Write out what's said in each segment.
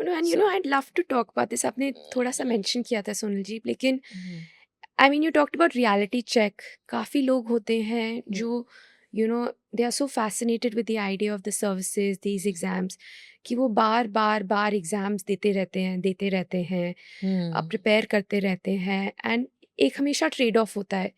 and So, I'd love to talk about this. आपने थोड़ा सा mention किया था सोनल जी, लेकिन Mhm. I mean, you talked about reality check. काफ़ी लोग होते हैं जो they are so fascinated with the idea of the services, these exams, कि वो बार बार बार एग्ज़ाम्स देते रहते हैं, Hmm. प्रिपेयर करते रहते हैं, एंड एक हमेशा ट्रेड ऑफ होता है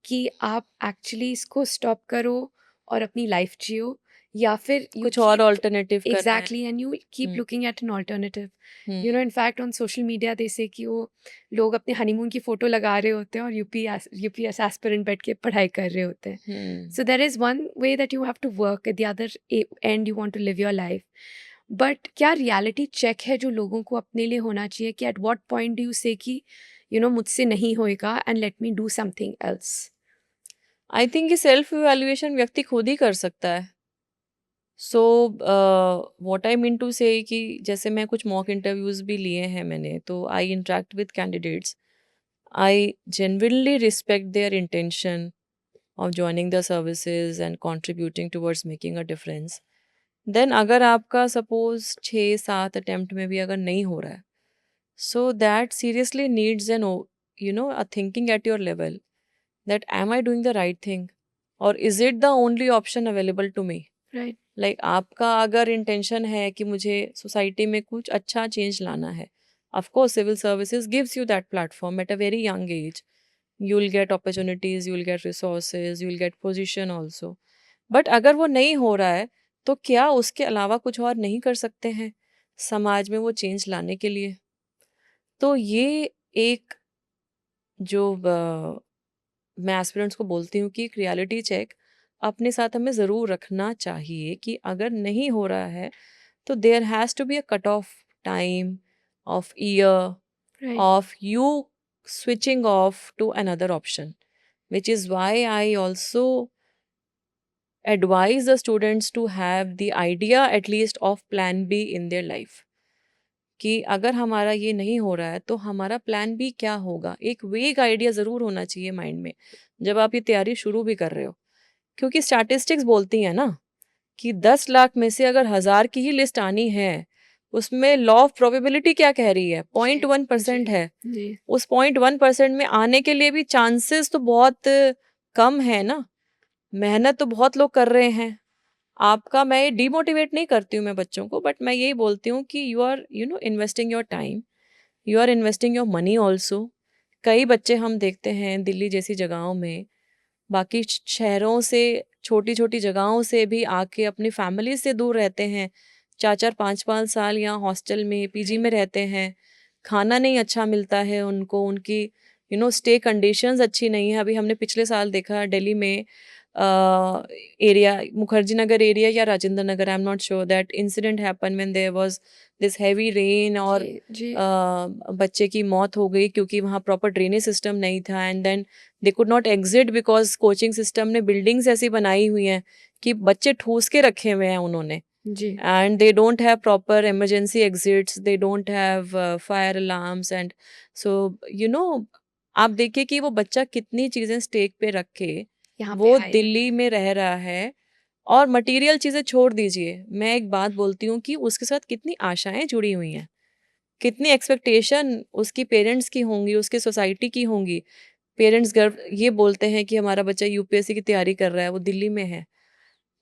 कि आप एक्चुअली इसको स्टॉप करो और अपनी लाइफ जियो, या फिर यू कुछ और कीप ऑल्टरनेटिव करना है। Exactly and you keep hmm, looking at an alternative. Hmm, in fact on social media they say कि वो लोग अपने हनीमून की फ़ोटो लगा रहे होते हैं और यूपीएस एस्पिरेंट बैठ के पढ़ाई कर रहे होते हैं. हम्म। So there is one way that you have to work, at the other end you want to live your life. But क्या रियलिटी चेक है जो लोगों को अपने लिए होना चाहिए कि at what point do you say कि मुझसे नहीं होएगा and let me do something else. I think ये सेल्फ इवैल्यूएशन व्यक्ति खुद ही कर सकता है। So what I mean to say कि जैसे मैं कुछ मॉक इंटरव्यूज भी लिए हैं मैंने, तो I interact with candidates. I genuinely respect their intention of joining the services and contributing towards making a difference. Then अगर आपका सपोज 6-7 अटेम्प्ट में भी अगर नहीं हो रहा है, so that seriously needs an a thinking at your level, that am I doing the right thing, or is it the only option available to me. Right. Like आपका अगर इंटेंशन है कि मुझे सोसाइटी में कुछ अच्छा चेंज लाना है, of course civil services gives you that platform at a very young age. You will get opportunities, you will get resources, you will get position also. But अगर वो नहीं हो रहा है, तो क्या उसके अलावा कुछ और नहीं कर सकते हैं समाज में वो चेंज लाने के लिए? तो ये एक जो मैं एस्पिरेंट्स को बोलती हूँ कि एक रियलिटी चेक अपने साथ हमें ज़रूर रखना चाहिए कि अगर नहीं हो रहा है, तो there has to be a cut off time, of year, right. of you switching off to another option, which is why I also advise the students to have the idea at least of plan B in their life. कि अगर हमारा ये नहीं हो रहा है तो हमारा प्लान बी क्या होगा, एक वेग आइडिया ज़रूर होना चाहिए माइंड में जब आप ये तैयारी शुरू भी कर रहे हो। क्योंकि स्टैटिस्टिक्स बोलती हैं ना कि 10 लाख में से अगर 1000 की ही लिस्ट आनी है, उसमें लॉ ऑफ प्रोबेबिलिटी क्या कह रही है, जी. 0.1% जी. है। जी. उस 0.1% में आने के लिए भी चांसेस तो बहुत कम है ना, मेहनत तो बहुत लोग कर रहे हैं। आपका, मैं ये डिमोटिवेट नहीं करती हूँ मैं बच्चों को, बट मैं यही बोलती हूँ कि you are investing your time, you are investing your money also. कई बच्चे हम देखते हैं दिल्ली जैसी जगहों में, बाकी शहरों से, छोटी छोटी जगहों से भी आके अपनी फैमिली से दूर रहते हैं, 4-4 5-5 साल यहाँ हॉस्टल में, पीजी में रहते हैं। खाना नहीं अच्छा मिलता है उनको, उनकी स्टे कंडीशंस अच्छी नहीं है। अभी हमने पिछले साल देखा दिल्ली में एरिया, मुखर्जी नगर एरिया या Rajendra Nagar, I am not sure, that incident happen when there was this heavy rain, और जी. जी. बच्चे की मौत हो गई क्योंकि वहाँ प्रॉपर ड्रेनेज सिस्टम नहीं था। And then they could not exit because coaching system ने बिल्डिंग्स ऐसी बनाई हुई हैं कि बच्चे ठूस के रखे हुए हैं उन्होंने, जी. and they don't have proper emergency exits, they don't have fire alarms, and so आप देखिए कि वो बच्चा कितनी चीज़ें स्टेक पे रख के यहाँ पे वो आए हैं. दिल्ली में रह रहा है। और मटेरियल चीज़ें छोड़ दीजिए, मैं एक बात बोलती हूँ कि उसके साथ कितनी आशाएं जुड़ी हुई हैं, कितनी एक्सपेक्टेशन उसकी पेरेंट्स की होंगी, उसकी सोसाइटी की होंगी। पेरेंट्स गर्व ये बोलते हैं कि हमारा बच्चा यूपीएससी की तैयारी कर रहा है, वो दिल्ली में है।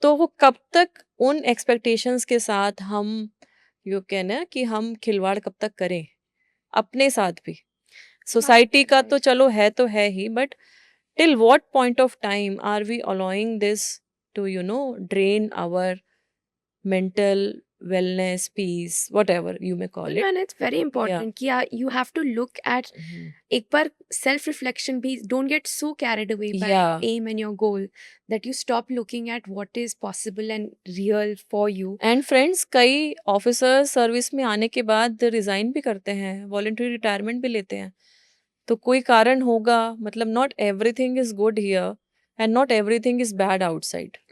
तो वो कब तक उन एक्सपेक्टेशंस के साथ हम, यू कैन ना, कि हम खिलवाड़ कब तक करें अपने साथ भी? सोसाइटी का तो चलो है तो है ही, but till what point of time are we allowing this to drain our mental wellness, peace, whatever you may call it. And it's very Yeah. important कि you have to look at Mhm. एक बार self reflection भी, don't get so carried away by Yeah. aim and your goal that you stop looking at what is possible and real for you. And friends, कई officer service में आने के बाद resign भी करते हैं, वॉलंटरी रिटायरमेंट भी लेते हैं। तो कोई कारण होगा, मतलब not everything is good here and not everything is bad outside.